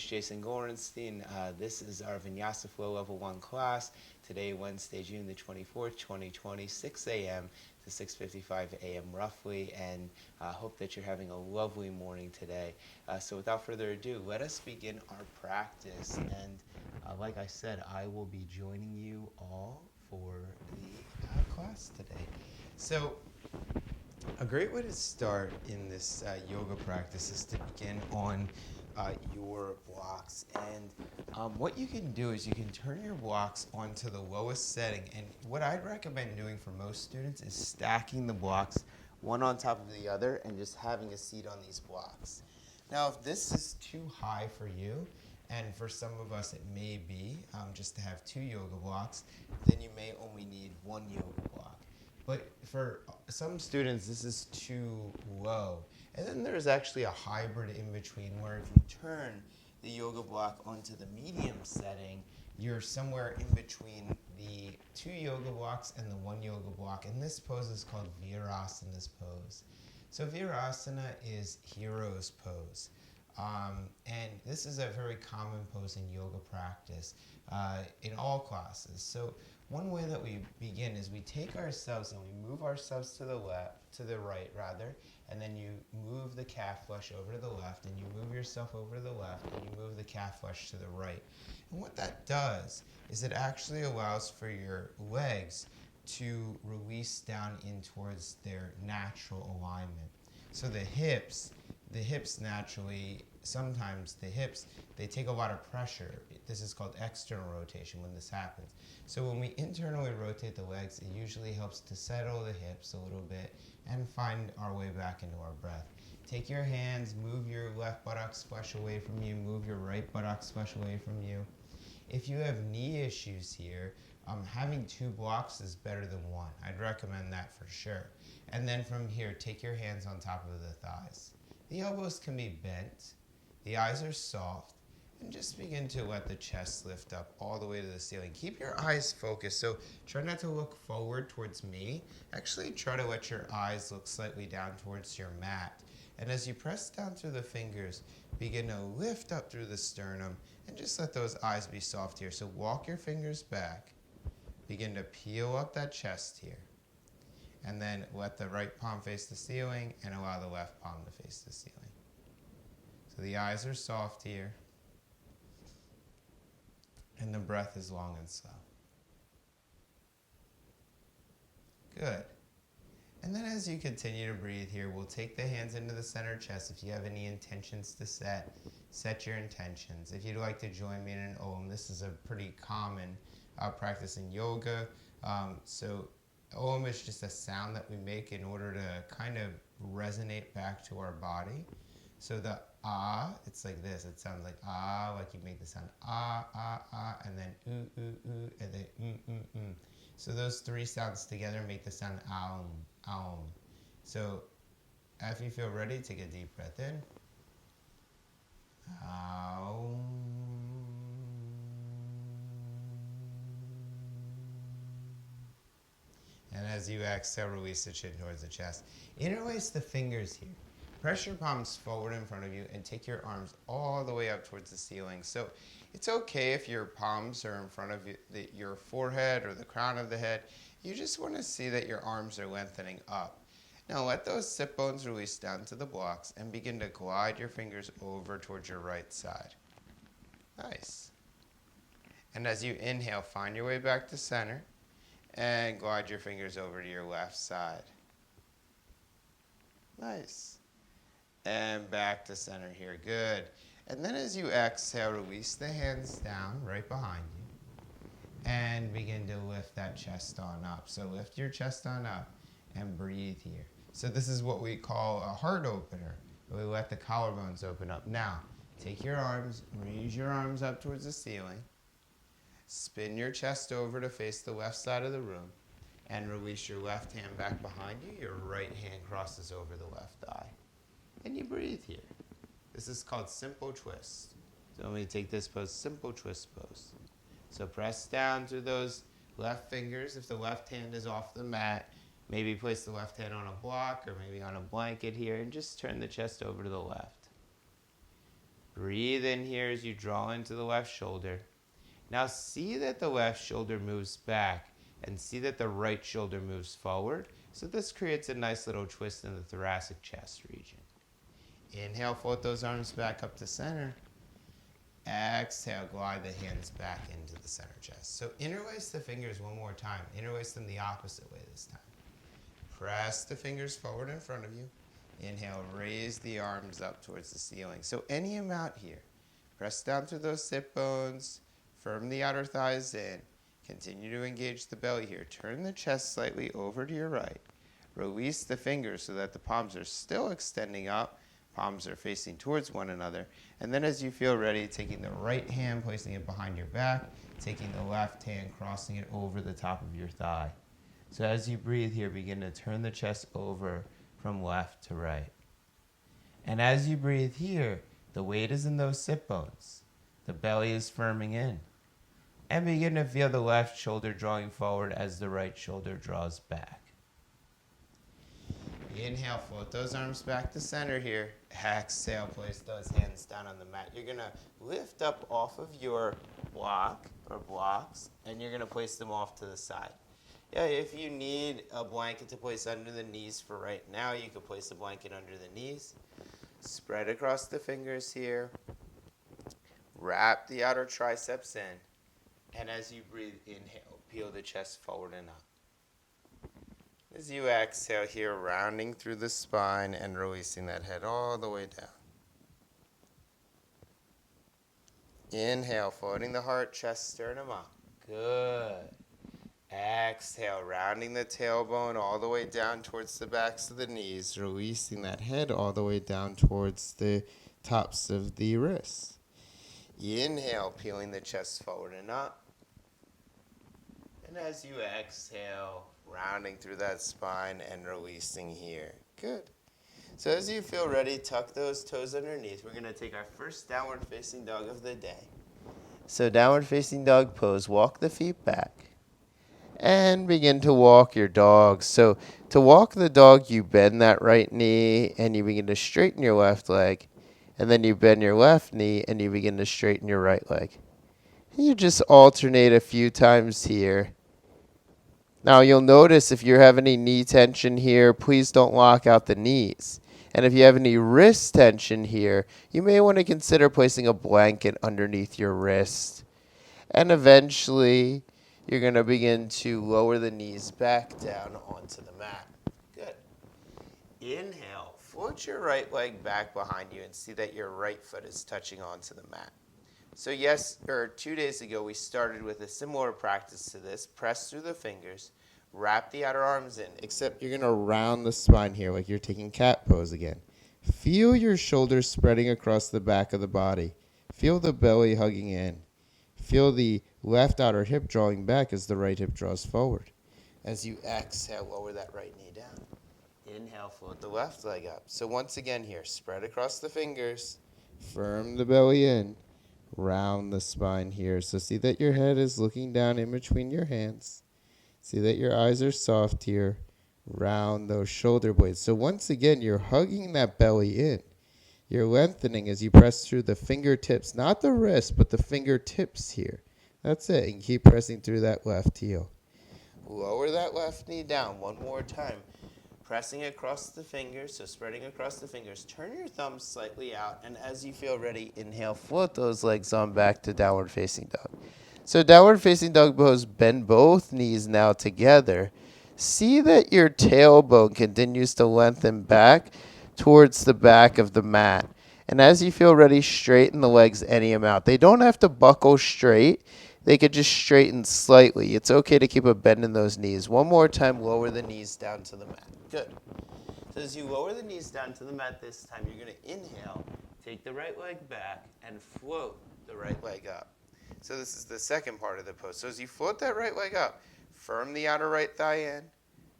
is Jason Gorenstein. This is our Vinyasa Flow Level 1 class. Today, Wednesday, June the 24th, 2020, 6 a.m. to 6:55 a.m. roughly, and I hope that you're having a lovely morning today. So without further ado, let us begin our practice. And like I said, I will be joining you all for the class today. So a great way to start in this yoga practice is to begin on your blocks. And what you can do is you can turn your blocks onto the lowest setting. And what I'd recommend doing for most students is stacking the blocks one on top of the other and just having a seat on these blocks. Now, if this is too high for you, and for some of us it may be just to have 2 yoga blocks, then you may only need 1 yoga block. But for some students, this is too low. And then there's actually a hybrid in between where if you turn the yoga block onto the medium setting, you're somewhere in between the 2 yoga blocks and the 1 yoga block. And this pose is called Virasana pose. So Virasana is hero's pose. And this is a very common pose in yoga practice in all classes. So one way that we begin is we take ourselves and we move ourselves to the right, and then you move the calf flesh over to the left, and you move yourself over to the left, and you move the calf flesh to the right. And what that does is it actually allows for your legs to release down in towards their natural alignment. So the hips naturally, sometimes the hips, they take a lot of pressure. This is called external rotation when this happens. So when we internally rotate the legs, it usually helps to settle the hips a little bit and find our way back into our breath. Take your hands, move your left buttocks flesh away from you, move your right buttocks flesh away from you. If you have knee issues here, having 2 blocks is better than 1. I'd recommend that for sure. And then from here, take your hands on top of the thighs. The elbows can be bent, the eyes are soft, and just begin to let the chest lift up all the way to the ceiling. Keep your eyes focused, so try not to look forward towards me. Actually, try to let your eyes look slightly down towards your mat. And as you press down through the fingers, begin to lift up through the sternum, and just let those eyes be soft here. So walk your fingers back, begin to peel up that chest here. And then let the right palm face the ceiling and allow the left palm to face the ceiling. So the eyes are soft here. And the breath is long and slow. Good. And then as you continue to breathe here, we'll take the hands into the center chest. If you have any intentions to set your intentions. If you'd like to join me in an Om, this is a pretty common practice in yoga. So Om is just a sound that we make in order to kind of resonate back to our body. So the ah, it's like this. It sounds like ah, like you make the sound ah, ah, ah, and then ooh, ooh, ooh, and then. So those 3 sounds together make the sound aum, aum. So if you feel ready, take a deep breath in. Aum. And as you exhale, release the chin towards the chest. Interlace the fingers here. Press your palms forward in front of you and take your arms all the way up towards the ceiling. So it's okay if your palms are in front of your forehead or the crown of the head. You just want to see that your arms are lengthening up. Now let those sit bones release down to the blocks and begin to glide your fingers over towards your right side. Nice. And as you inhale, find your way back to center and glide your fingers over to your left side. Nice. And back to center here. Good. And then as you exhale, release the hands down right behind you. And begin to lift that chest on up. So lift your chest on up and breathe here. So this is what we call a heart opener. We let the collarbones open up. Now, take your arms, raise your arms up towards the ceiling. Spin your chest over to face the left side of the room. And release your left hand back behind you. Your right hand crosses over the left thigh. And you breathe here. This is called simple twist. So I'm going to take this pose, simple twist pose. So press down through those left fingers. If the left hand is off the mat, maybe place the left hand on a block or maybe on a blanket here and just turn the chest over to the left. Breathe in here as you draw into the left shoulder. Now see that the left shoulder moves back and see that the right shoulder moves forward. So this creates a nice little twist in the thoracic chest region. Inhale, float those arms back up to center. Exhale, glide the hands back into the center chest. So interlace the fingers one more time. Interlace them the opposite way this time. Press the fingers forward in front of you. Inhale, raise the arms up towards the ceiling. So any amount here. Press down through those sit bones. Firm the outer thighs in. Continue to engage the belly here. Turn the chest slightly over to your right. Release the fingers so that the palms are still extending up. Palms are facing towards one another. And then as you feel ready, taking the right hand, placing it behind your back, taking the left hand, crossing it over the top of your thigh. So as you breathe here, begin to turn the chest over from left to right. And as you breathe here, the weight is in those sit bones. The belly is firming in. And begin to feel the left shoulder drawing forward as the right shoulder draws back. Inhale, float those arms back to center here. Exhale, place those hands down on the mat. You're going to lift up off of your block or blocks, and you're going to place them off to the side. Yeah, if you need a blanket to place under the knees for right now, you can place a blanket under the knees. Spread across the fingers here. Wrap the outer triceps in. And as you breathe, inhale, peel the chest forward and up. As you exhale here, rounding through the spine and releasing that head all the way down. Inhale, floating the heart, chest, sternum up. Good. Exhale, rounding the tailbone all the way down towards the backs of the knees, releasing that head all the way down towards the tops of the wrists. Inhale, peeling the chest forward and up. And as you exhale, rounding through that spine and releasing here. Good. So as you feel ready, tuck those toes underneath. We're going to take our first downward facing dog of the day. So downward facing dog pose, walk the feet back. And begin to walk your dog. So to walk the dog, you bend that right knee and you begin to straighten your left leg. And then you bend your left knee and you begin to straighten your right leg. And you just alternate a few times here. Now you'll notice if you have any knee tension here, please don't lock out the knees. And if you have any wrist tension here, you may want to consider placing a blanket underneath your wrist. And eventually, you're going to begin to lower the knees back down onto the mat. Good. Inhale, float your right leg back behind you and see that your right foot is touching onto the mat. So 2 days ago, we started with a similar practice to this. Press through the fingers, wrap the outer arms in, except you're going to round the spine here like you're taking cat pose again. Feel your shoulders spreading across the back of the body. Feel the belly hugging in. Feel the left outer hip drawing back as the right hip draws forward. As you exhale, lower that right knee down. Inhale, float the left leg up. So once again here, spread across the fingers, firm the belly in. Round the spine here. So see that your head is looking down in between your hands. See that your eyes are soft here. Round those shoulder blades. So once again, you're hugging that belly in. You're lengthening as you press through the fingertips, not the wrist, but the fingertips here. That's it. And keep pressing through that left heel. Lower that left knee down one more time. Pressing across the fingers, so spreading across the fingers. Turn your thumbs slightly out, and as you feel ready, inhale, float those legs on back to downward facing dog. So downward facing dog pose, bend both knees now together. See that your tailbone continues to lengthen back towards the back of the mat. And as you feel ready, straighten the legs any amount. They don't have to buckle straight. They could just straighten slightly. It's okay to keep a bend in those knees. One more time, lower the knees down to the mat. Good. So as you lower the knees down to the mat this time, you're going to inhale, take the right leg back, and float the right leg up. So this is the second part of the pose. So as you float that right leg up, firm the outer right thigh in,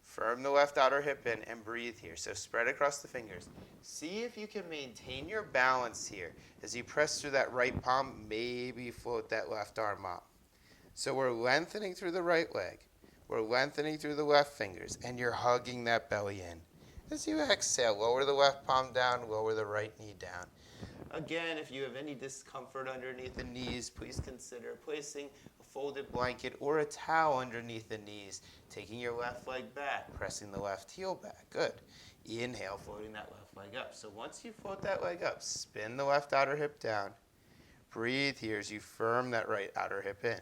firm the left outer hip in, and breathe here. So spread across the fingers. See if you can maintain your balance here. As you press through that right palm, maybe float that left arm up. So we're lengthening through the right leg. We're lengthening through the left fingers, and you're hugging that belly in. As you exhale, lower the left palm down, lower the right knee down. Again, if you have any discomfort underneath the knees, please consider placing a folded blanket or a towel underneath the knees, taking your left leg back, pressing the left heel back. Good. Inhale, floating that left leg up. So once you float that leg up, spin the left outer hip down. Breathe here as you firm that right outer hip in.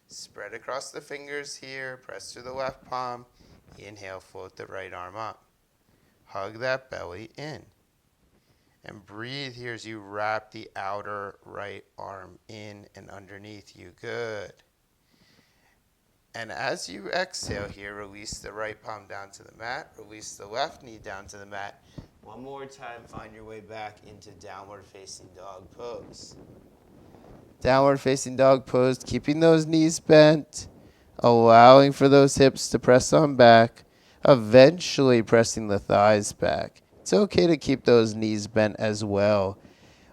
Spread across the fingers here, press through the left palm. Inhale, float the right arm up. Hug that belly in. And breathe here as you wrap the outer right arm in and underneath you. Good. And as you exhale here, release the right palm down to the mat. Release the left knee down to the mat. One more time, find your way back into downward facing dog pose. Downward facing dog pose, keeping those knees bent, allowing for those hips to press on back, eventually pressing the thighs back. It's okay to keep those knees bent as well.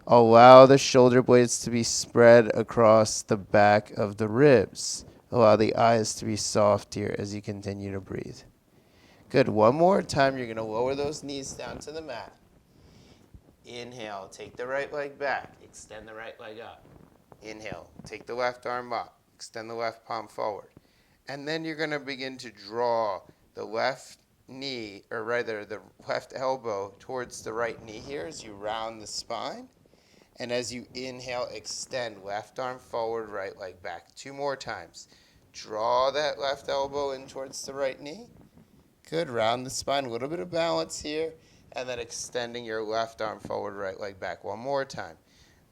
Allow the shoulder blades to be spread across the back of the ribs. Allow the eyes to be soft here as you continue to breathe. Good. One more time, you're going to lower those knees down to the mat. Inhale, take the right leg back, extend the right leg up. Inhale, take the left arm up, extend the left palm forward. And then you're going to begin to draw the left knee, or rather the left elbow towards the right knee here as you round the spine. And as you inhale, extend left arm forward, right leg back. 2 more times. Draw that left elbow in towards the right knee. Good. Round the spine. A little bit of balance here. And then extending your left arm forward, right leg back. 1 more time.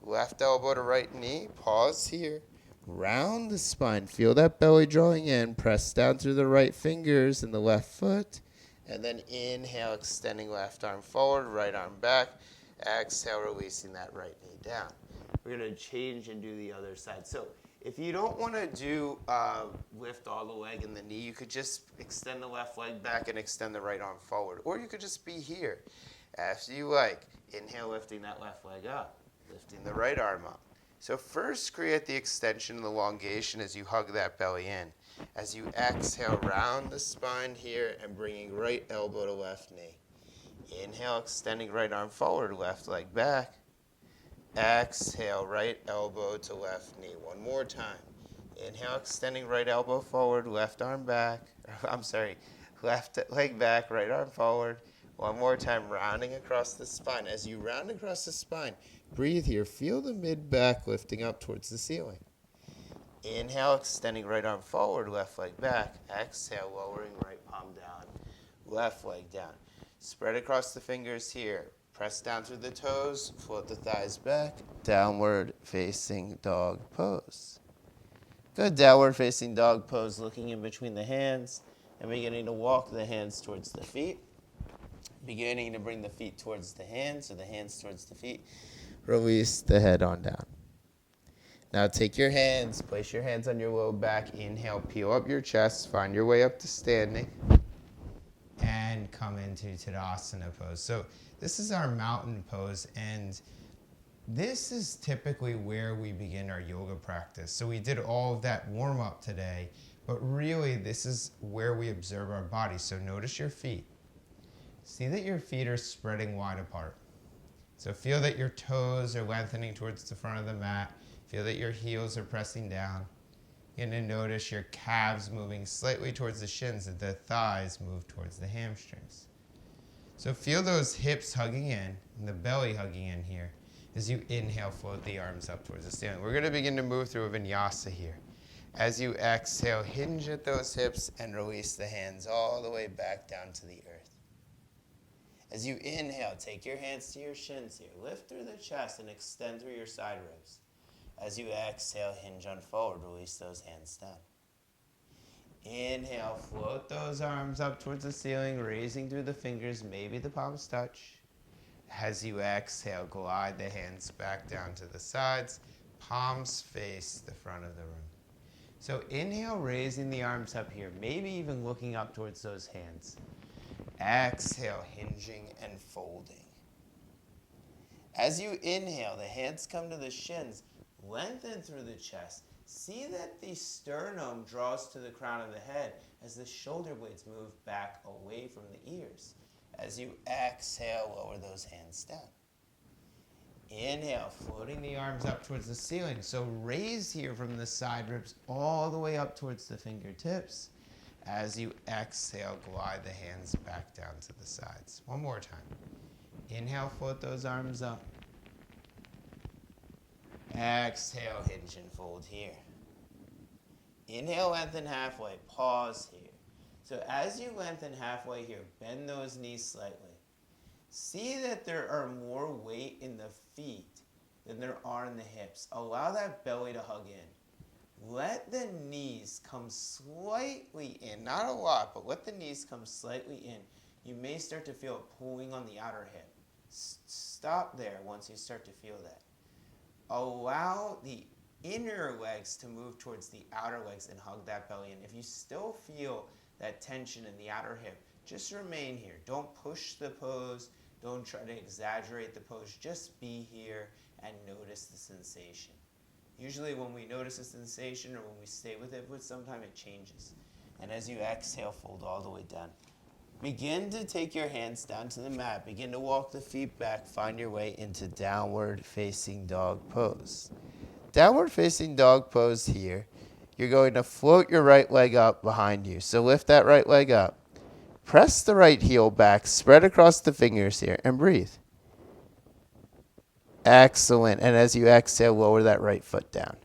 Left elbow to right knee. Pause here. Round the spine. Feel that belly drawing in. Press down through the right fingers and the left foot. And then inhale, extending left arm forward, right arm back. Exhale, releasing that right knee down. We're going to change and do the other side. So if you don't want to do lift all the leg and the knee, you could just extend the left leg back and extend the right arm forward. Or you could just be here. As you like. Inhale, lifting that left leg up. Lifting the right arm up. So first create the extension and elongation as you hug that belly in. As you exhale, round the spine here and bringing right elbow to left knee. Inhale, extending right arm forward, left leg back. Exhale, right elbow to left knee. 1 more time. Inhale, extending right elbow forward, left arm back. Left leg back, right arm forward. 1 more time, rounding across the spine. As you round across the spine, breathe here. Feel the mid-back lifting up towards the ceiling. Inhale, extending right arm forward, left leg back. Exhale, lowering right palm down, left leg down. Spread across the fingers here. Press down through the toes, float the thighs back. Downward facing dog pose. Good. Downward facing dog pose, looking in between the hands and beginning to walk the hands towards the feet. Beginning to bring the feet towards the hands or the hands towards the feet. Release the head on down. Now take your hands, place your hands on your low back. Inhale, peel up your chest, find your way up to standing. And come into Tadasana Pose. So this is our mountain pose, and this is typically where we begin our yoga practice. So we did all of that warm-up today, but really this is where we observe our body. So notice your feet. See that your feet are spreading wide apart. So feel that your toes are lengthening towards the front of the mat. Feel that your heels are pressing down. You're going to notice your calves moving slightly towards the shins and the thighs move towards the hamstrings. So feel those hips hugging in and the belly hugging in here. As you inhale, float the arms up towards the ceiling. We're going to begin to move through a vinyasa here. As you exhale, hinge at those hips and release the hands all the way back down to the earth. As you inhale, take your hands to your shins here. Lift through the chest and extend through your side ribs. As you exhale, hinge on forward, release those hands down. Inhale, float those arms up towards the ceiling, raising through the fingers, maybe the palms touch. As you exhale, glide the hands back down to the sides, palms face the front of the room. So inhale, raising the arms up here, maybe even looking up towards those hands. Exhale, hinging and folding. As you inhale, the hands come to the shins, lengthen through the chest. See that the sternum draws to the crown of the head as the shoulder blades move back away from the ears. As you exhale, lower those hands down. Inhale, floating the arms up towards the ceiling. So raise here from the side ribs all the way up towards the fingertips. As you exhale, glide the hands back down to the sides. One more time. Inhale, float those arms up. Exhale, hinge and fold here. Inhale, lengthen halfway. Pause here. So as you lengthen halfway here, bend those knees slightly. See that there are more weight in the feet than there are in the hips. Allow that belly to hug in. Let the knees come slightly in. Not a lot, but let the knees come slightly in. You may start to feel it pulling on the outer hip. Stop there once you start to feel that. Allow the inner legs to move towards the outer legs and hug that belly in. If you still feel that tension in the outer hip, just remain here. Don't push the pose. Don't try to exaggerate the pose. Just be here and notice the sensation. Usually when we notice a sensation or when we stay with it for some time, it changes. And as you exhale, fold all the way down. Begin to take your hands down to the mat. Begin to walk the feet back. Find your way into downward facing dog pose. Downward facing dog pose here. You're going to float your right leg up behind you. So lift that right leg up. Press the right heel back, spread across the fingers here, and breathe. Excellent. And as you exhale, lower that right foot down.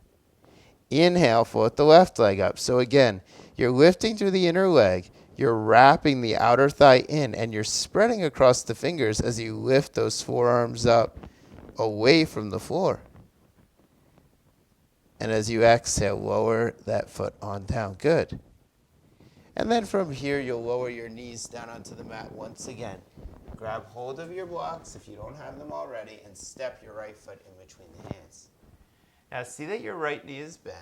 Inhale, float the left leg up. So again, you're lifting through the inner leg, you're wrapping the outer thigh in, and you're spreading across the fingers as you lift those forearms up away from the floor. And as you exhale, lower that foot on down. Good. And then from here, you'll lower your knees down onto the mat once again. Grab hold of your blocks if you don't have them already, and step your right foot in between the hands. Now see that your right knee is bent.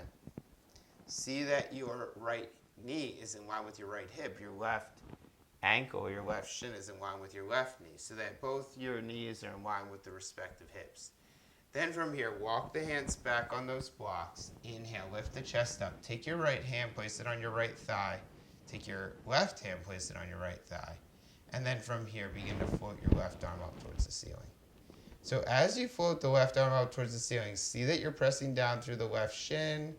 See that your right knee is in line with your right hip. Your left ankle, your left shin is in line with your left knee, so that both your knees are in line with the respective hips. Then from here, walk the hands back on those blocks. Inhale, lift the chest up. Take your right hand, place it on your right thigh. Take your left hand, place it on your right thigh. And then from here, begin to float your left arm up towards the ceiling. So as you float the left arm up towards the ceiling, see that you're pressing down through the left shin,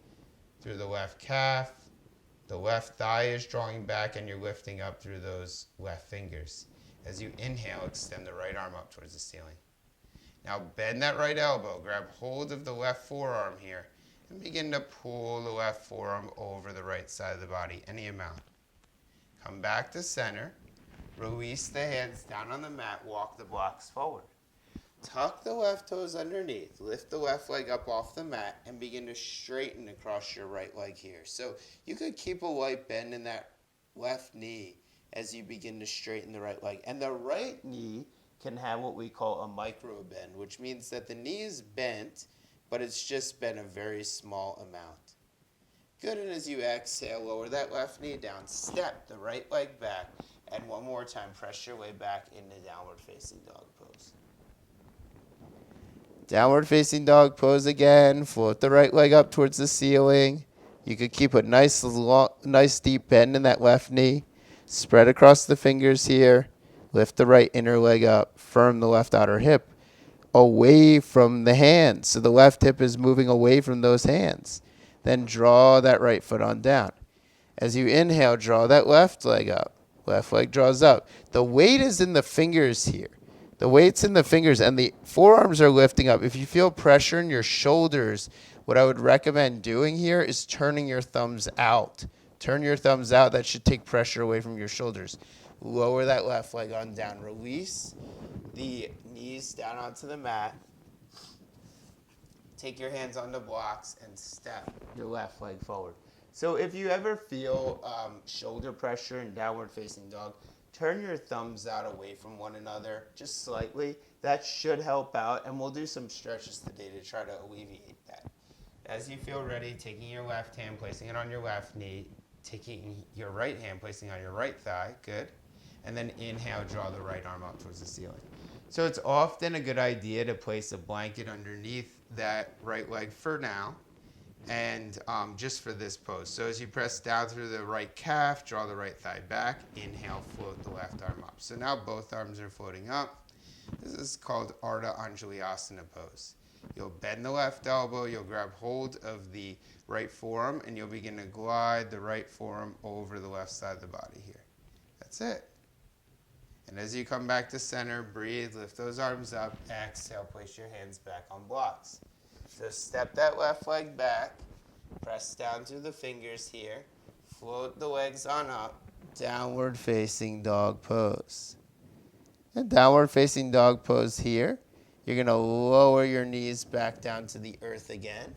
through the left calf. The left thigh is drawing back, and you're lifting up through those left fingers. As you inhale, extend the right arm up towards the ceiling. Now bend that right elbow. Grab hold of the left forearm here, and begin to pull the left forearm over the right side of the body, any amount. Come back to center. Release the hands down on the mat. Walk the blocks forward. Tuck the left toes underneath. Lift the left leg up off the mat and begin to straighten across your right leg here. So you could keep a light bend in that left knee as you begin to straighten the right leg. And the right knee can have what we call a micro bend, which means that the knee is bent, but it's just bent a very small amount. Good, and as you exhale, lower that left knee down. Step the right leg back. And one more time, press your way back into downward facing dog pose. Downward facing dog pose again. Float the right leg up towards the ceiling. You could keep a nice deep bend in that left knee. Spread across the fingers here. Lift the right inner leg up. Firm the left outer hip away from the hands. So the left hip is moving away from those hands. Then draw that right foot on down. As you inhale, draw that left leg up. Left leg draws up. The weight is in the fingers here. The weight's in the fingers, and the forearms are lifting up. If you feel pressure in your shoulders, what I would recommend doing here is turning your thumbs out. Turn your thumbs out. That should take pressure away from your shoulders. Lower that left leg on down. Release the knees down onto the mat. Take your hands on the blocks and step your left leg forward. So if you ever feel shoulder pressure in downward facing dog, turn your thumbs out away from one another just slightly. That should help out, and we'll do some stretches today to try to alleviate that. As you feel ready, taking your left hand, placing it on your left knee, taking your right hand, placing it on your right thigh, good. And then inhale, draw the right arm up towards the ceiling. So it's often a good idea to place a blanket underneath that right leg for now, and just for this pose. So as you press down through the right calf, draw the right thigh back, inhale, float the left arm up. So now both arms are floating up. This is called Ardha Angele Asana Pose. You'll bend the left elbow, you'll grab hold of the right forearm, and you'll begin to glide the right forearm over the left side of the body here. That's it. And as you come back to center, breathe, lift those arms up, exhale, place your hands back on blocks. So step that left leg back, press down through the fingers here, float the legs on up, downward facing dog pose. And downward facing dog pose here. You're going to lower your knees back down to the earth again.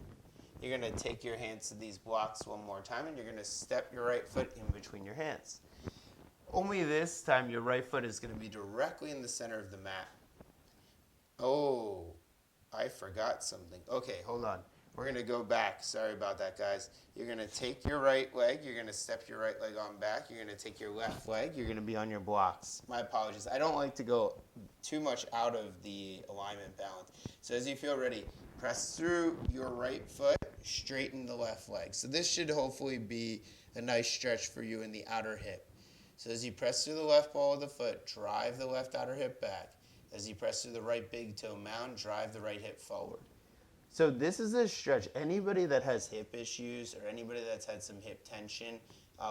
You're going to take your hands to these blocks one more time, and you're going to step your right foot in between your hands. Only this time, your right foot is going to be directly in the center of the mat. Oh, I forgot something. Okay, hold on. We're going to go back. Sorry about that, guys. You're going to take your right leg. You're going to step your right leg on back. You're going to take your left leg. You're going to be on your blocks. My apologies. I don't like to go too much out of the alignment balance. So as you feel ready, press through your right foot, straighten the left leg. So this should hopefully be a nice stretch for you in the outer hip. So as you press through the left ball of the foot, drive the left outer hip back. As you press through the right big toe mound, drive the right hip forward. So this is a stretch. Anybody that has hip issues or anybody that's had some hip tension,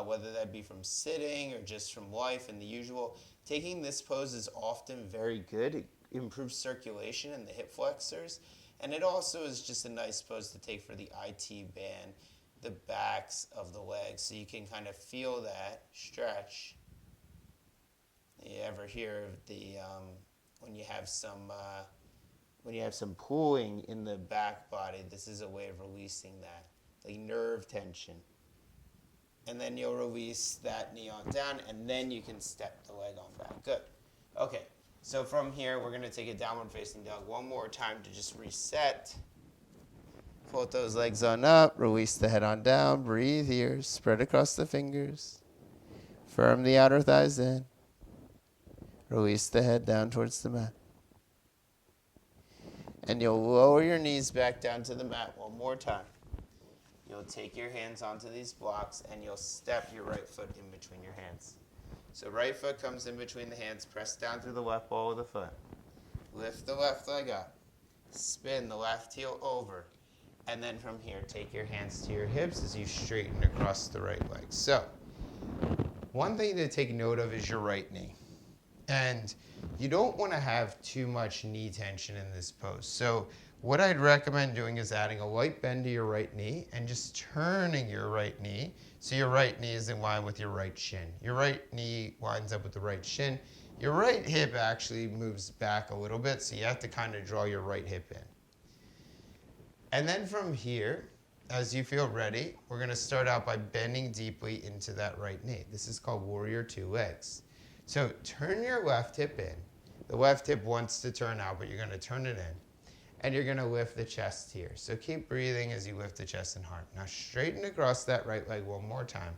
whether that be from sitting or just from life and the usual, taking this pose is often very good. It improves circulation in the hip flexors. And it also is just a nice pose to take for the IT band, the backs of the legs. So you can kind of feel that stretch. You ever hear of the when you have some pulling in the back body? This is a way of releasing that, like nerve tension. And then you'll release that knee on down, and then you can step the leg on back. Good. Okay. So from here, we're going to take a downward facing dog one more time to just reset. Float those legs on up, release the head on down, breathe here, spread across the fingers. Firm the outer thighs in. Release the head down towards the mat. And you'll lower your knees back down to the mat one more time. You'll take your hands onto these blocks and you'll step your right foot in between your hands. So right foot comes in between the hands, press down through the left ball of the foot. Lift the left leg up. Spin the left heel over. And then from here, take your hands to your hips as you straighten across the right leg. So one thing to take note of is your right knee. And you don't want to have too much knee tension in this pose. So what I'd recommend doing is adding a light bend to your right knee and just turning your right knee so your right knee is in line with your right shin. Your right knee lines up with the right shin. Your right hip actually moves back a little bit, so you have to kind of draw your right hip in. And then from here, as you feel ready, we're going to start out by bending deeply into that right knee. This is called Warrior Two Legs. So turn your left hip in. The left hip wants to turn out, but you're going to turn it in. And you're going to lift the chest here. So keep breathing as you lift the chest and heart. Now straighten across that right leg one more time.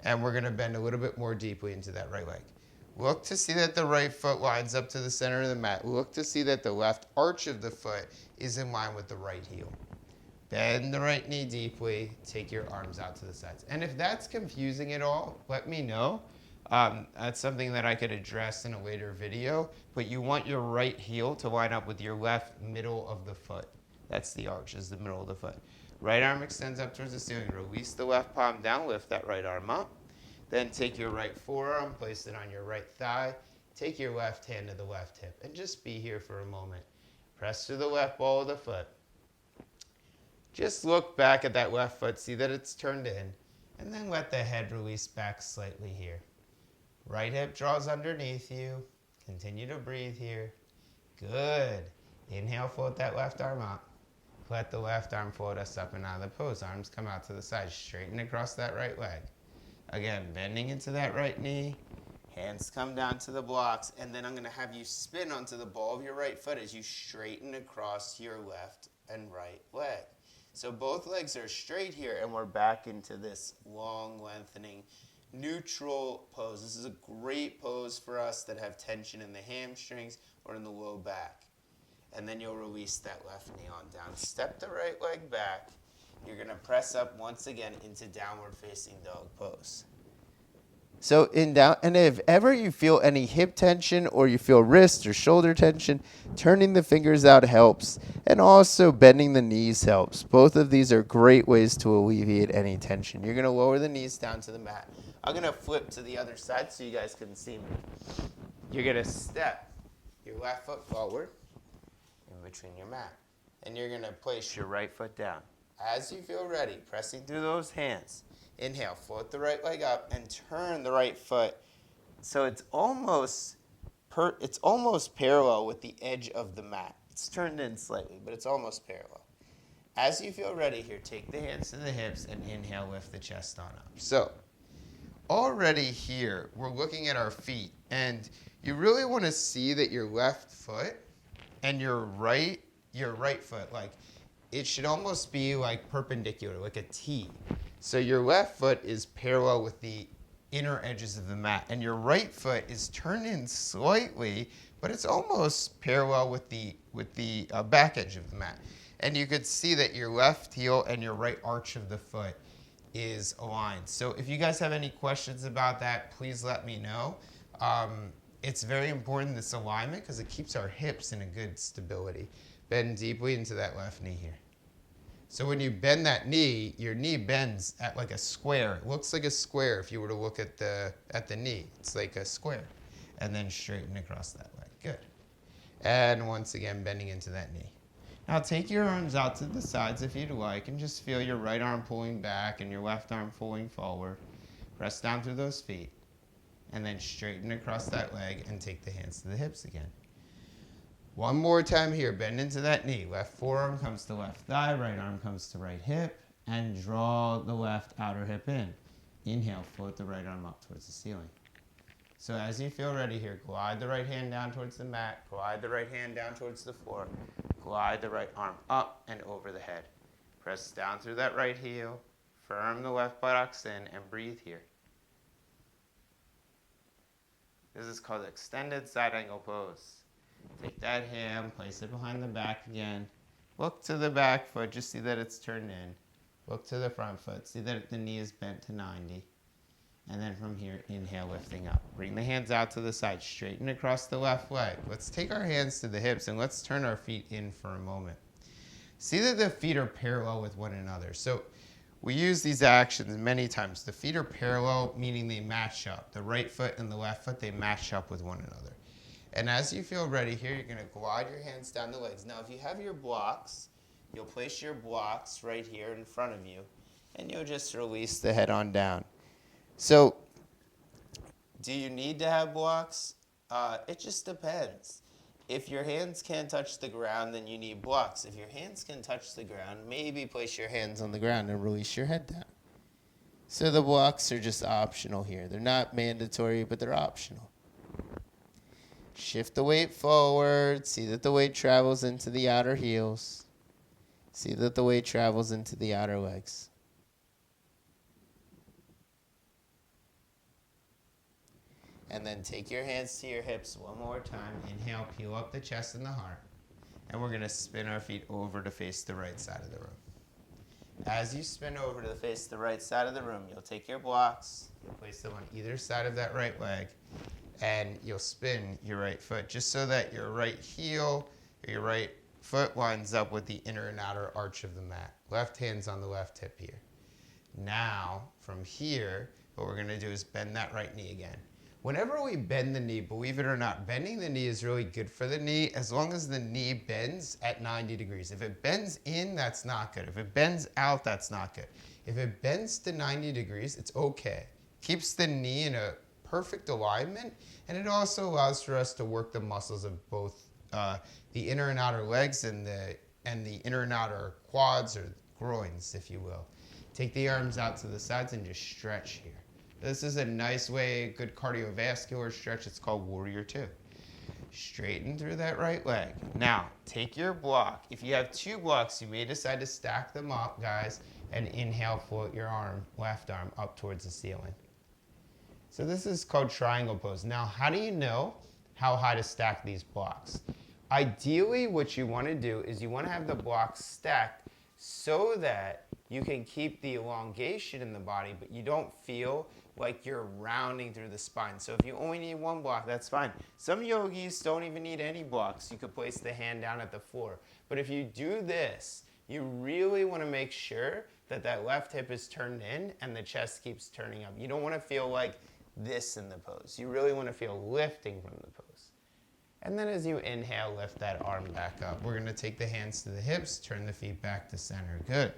And we're going to bend a little bit more deeply into that right leg. Look to see that the right foot lines up to the center of the mat. Look to see that the left arch of the foot is in line with the right heel. Bend the right knee deeply. Take your arms out to the sides. And if that's confusing at all, let me know. That's something that I could address in a later video, but you want your right heel to line up with your left middle of the foot. That's the arch, is the middle of the foot. Right arm extends up towards the ceiling. Release the left palm down, lift that right arm up. Then take your right forearm, place it on your right thigh. Take your left hand to the left hip, and just be here for a moment. Press through the left ball of the foot. Just look back at that left foot, see that it's turned in, and then let the head release back slightly here. Right hip draws underneath you. Continue to breathe here. Good. Inhale, float that left arm up. Let the left arm float us up and out of the pose. Arms come out to the side. Straighten across that right leg. Again, bending into that right knee. Hands come down to the blocks. And then I'm going to have you spin onto the ball of your right foot as you straighten across your left and right leg. So both legs are straight here, and we're back into this long, lengthening neutral pose. This is a great pose for us that have tension in the hamstrings or in the low back. And then you'll release that left knee on down. Step the right leg back. You're going to press up once again into downward facing dog pose. So in down, and if ever you feel any hip tension or you feel wrist or shoulder tension, turning the fingers out helps, and also bending the knees helps. Both of these are great ways to alleviate any tension. You're gonna lower the knees down to the mat. I'm gonna flip to the other side so you guys can see me. You're gonna step your left foot forward in between your mat, and you're gonna place your right foot down. As you feel ready, pressing through those hands. Inhale, float the right leg up and turn the right foot so it's almost parallel with the edge of the mat. It's turned in slightly, but it's almost parallel. As you feel ready here, take the hands to the hips and inhale, lift the chest on up. So already here, we're looking at our feet, and you really want to see that your left foot and your right foot, like it should almost be like perpendicular, like a T. So your left foot is parallel with the inner edges of the mat, and your right foot is turned in slightly, but it's almost parallel with the back edge of the mat. And you could see that your left heel and your right arch of the foot is aligned. So if you guys have any questions about that, please let me know. It's very important, this alignment, because it keeps our hips in a good stability. Bend deeply into that left knee here. So when you bend that knee, your knee bends at like a square. It looks like a square if you were to look at the knee. It's like a square. And then straighten across that leg. Good. And once again, bending into that knee. Now take your arms out to the sides if you'd like, and just feel your right arm pulling back and your left arm pulling forward. Press down through those feet. And then straighten across that leg and take the hands to the hips again. One more time here, bend into that knee. Left forearm comes to left thigh, right arm comes to right hip, and draw the left outer hip in. Inhale, float the right arm up towards the ceiling. So as you feel ready here, glide the right hand down towards the mat, glide the right hand down towards the floor, glide the right arm up and over the head. Press down through that right heel, firm the left buttocks in, and breathe here. This is called extended side angle pose. Take that hand, place it behind the back again. Look to the back foot, just see that it's turned in. Look to the front foot, see that the knee is bent to 90. And then from here, inhale, lifting up. Bring the hands out to the side, straighten across the left leg. Let's take our hands to the hips and let's turn our feet in for a moment. See that the feet are parallel with one another. So we use these actions many times. The feet are parallel, meaning they match up. The right foot and the left foot, they match up with one another. And as you feel ready here, you're going to glide your hands down the legs. Now, if you have your blocks, you'll place your blocks right here in front of you, and you'll just release the head on down. So, do you need to have blocks? It just depends. If your hands can't touch the ground, then you need blocks. If your hands can touch the ground, maybe place your hands on the ground and release your head down. So the blocks are just optional here. They're not mandatory, but they're optional. Shift the weight forward. See that the weight travels into the outer heels. See that the weight travels into the outer legs. And then take your hands to your hips one more time. Inhale, peel up the chest and the heart. And we're going to spin our feet over to face the right side of the room. As you spin over to face the right side of the room, you'll take your blocks, you'll place them on either side of that right leg, and you'll spin your right foot just so that your right heel or your right foot lines up with the inner and outer arch of the mat. Left hand's on the left hip here. Now, from here, what we're going to do is bend that right knee again. Whenever we bend the knee, believe it or not, bending the knee is really good for the knee as long as the knee bends at 90 degrees. If it bends in, that's not good. If it bends out, that's not good. If it bends to 90 degrees, it's okay. Keeps the knee in a perfect alignment, and it also allows for us to work the muscles of both the inner and outer legs and the inner and outer quads or groins, if you will. Take the arms out to the sides and just stretch here. This is a nice way, good cardiovascular stretch. It's called Warrior II. Straighten through that right leg. Now, take your block. If you have two blocks, you may decide to stack them up, guys, and inhale, float your arm, left arm, up towards the ceiling. So this is called triangle pose. Now, how do you know how high to stack these blocks? Ideally, what you want to do is you want to have the blocks stacked so that you can keep the elongation in the body, but you don't feel like you're rounding through the spine. So if you only need one block, that's fine. Some yogis don't even need any blocks. You could place the hand down at the floor. But if you do this, you really want to make sure that that left hip is turned in and the chest keeps turning up. You don't want to feel like this in the pose. You really want to feel lifting from the pose. And then as you inhale, lift that arm back up. We're going to take the hands to the hips, turn the feet back to center. Good.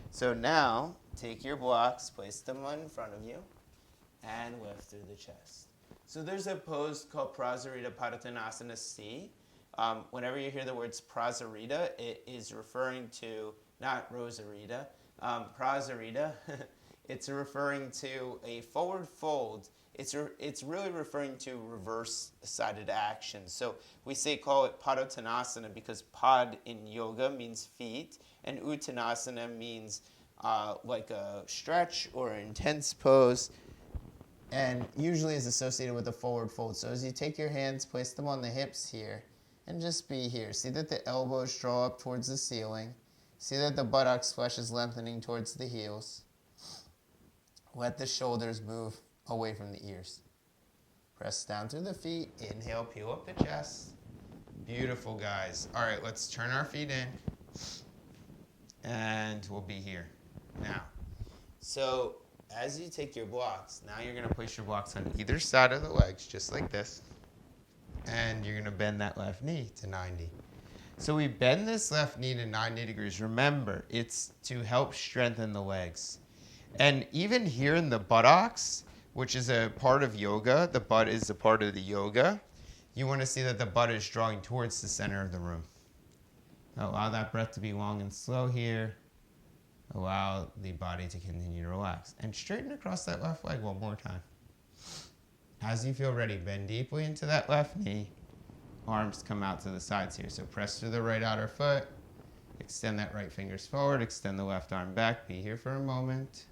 So now, take your blocks, place them in front of you, and lift through the chest. So there's a pose called Prasarita Padottanasana C. Whenever you hear the words Prasarita, it is referring to, not Rosarita, Prasarita, it's referring to a forward fold. It's really referring to reverse-sided action. So we call it Padottanasana because Pad in yoga means feet, and Uttanasana means like a stretch or an intense pose, and usually is associated with a forward fold. So as you take your hands, place them on the hips here, and just be here. See that the elbows draw up towards the ceiling. See that the buttocks flesh is lengthening towards the heels. Let the shoulders move away from the ears. Press down through the feet. Inhale, peel up the chest. Beautiful, guys. All right, let's turn our feet in. And we'll be here now. So as you take your blocks, now you're going to place your blocks on either side of the legs, just like this. And you're going to bend that left knee to 90. So we bend this left knee to 90 degrees. Remember, it's to help strengthen the legs. And even here in the buttocks, which is a part of yoga, the butt is a part of the yoga, you want to see that the butt is drawing towards the center of the room. Allow that breath to be long and slow here. Allow the body to continue to relax. And straighten across that left leg one more time. As you feel ready, bend deeply into that left knee. Arms come out to the sides here. So press through the right outer foot. Extend that right fingers forward. Extend the left arm back. Be here for a moment.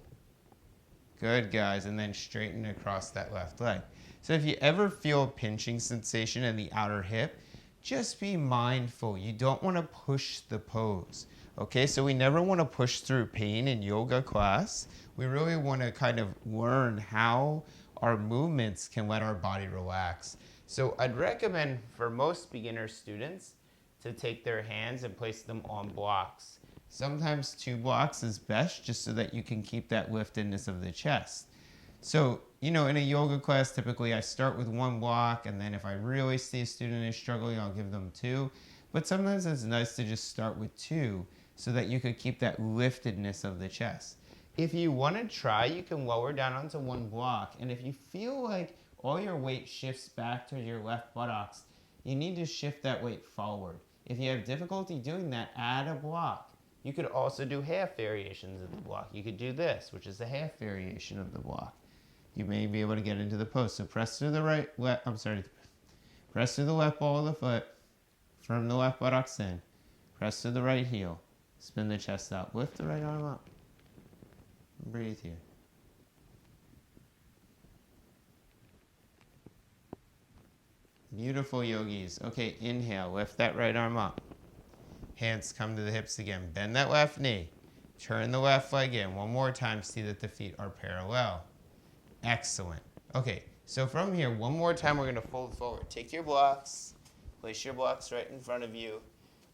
Good, guys. And then straighten across that left leg. So if you ever feel a pinching sensation in the outer hip, just be mindful. You don't want to push the pose. Okay, so we never want to push through pain in yoga class. We really want to kind of learn how our movements can let our body relax. So I'd recommend for most beginner students to take their hands and place them on blocks. Sometimes 2 blocks is best just so that you can keep that liftedness of the chest. So, in a yoga class, typically I start with 1 block, and then if I really see a student is struggling, I'll give them 2. But sometimes it's nice to just start with 2 so that you could keep that liftedness of the chest. If you want to try, you can lower down onto 1 block. And if you feel like all your weight shifts back to your left buttocks, you need to shift that weight forward. If you have difficulty doing that, add a block. You could also do half variations of the block. You could do this, which is a half variation of the block. You may be able to get into the pose. So press through the press through the left ball of the foot. Firm the left buttocks in. Press through the right heel. Spin the chest out. Lift the right arm up. Breathe here. Beautiful, yogis. Okay, inhale. Lift that right arm up. Hands come to the hips again. Bend that left knee. Turn the left leg in. One more time. See that the feet are parallel. Excellent. Okay, so from here, one more time, we're going to fold forward. Take your blocks. Place your blocks right in front of you.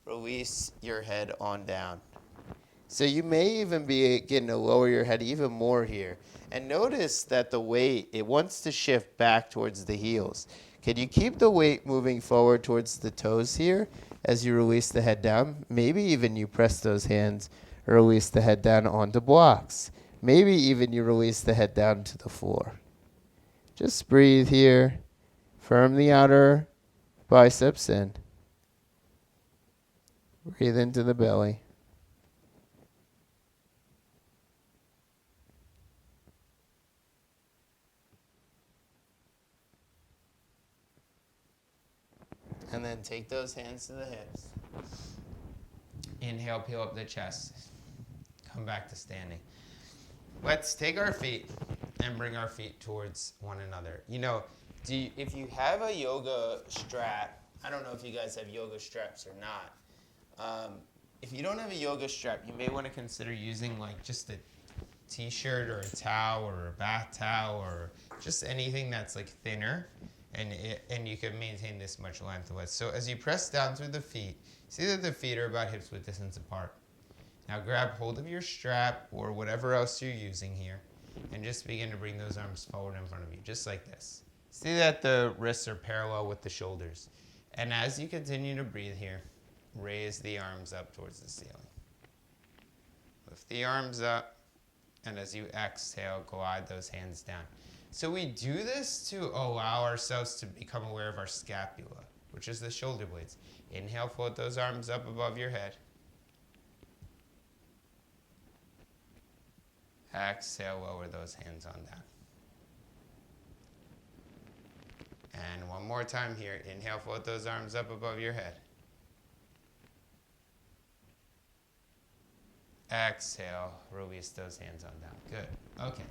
Release your head on down. So you may even be getting to lower your head even more here. And notice that the weight, it wants to shift back towards the heels. Can you keep the weight moving forward towards the toes here as you release the head down? Maybe even you press those hands or release the head down onto blocks. Maybe even you release the head down to the floor. Just breathe here. Firm the outer biceps in. Breathe into the belly. And then take those hands to the hips. Inhale, peel up the chest. Come back to standing. Let's take our feet and bring our feet towards one another. If you have a yoga strap, I don't know if you guys have yoga straps or not, If you don't have a yoga strap, you may want to consider using like just a t-shirt or a towel or a bath towel or just anything that's like thinner, and you can maintain this much length width. So as you press down through the feet, see that the feet are about hips width distance apart. Now grab hold of your strap or whatever else you're using here and just begin to bring those arms forward in front of you, just like this. See that the wrists are parallel with the shoulders. And as you continue to breathe here, raise the arms up towards the ceiling. Lift the arms up, and as you exhale, glide those hands down. So we do this to allow ourselves to become aware of our scapula, which is the shoulder blades. Inhale, float those arms up above your head. Exhale, lower those hands on down. And one more time here. Inhale, float those arms up above your head. Exhale, release those hands on down. Good. Okay.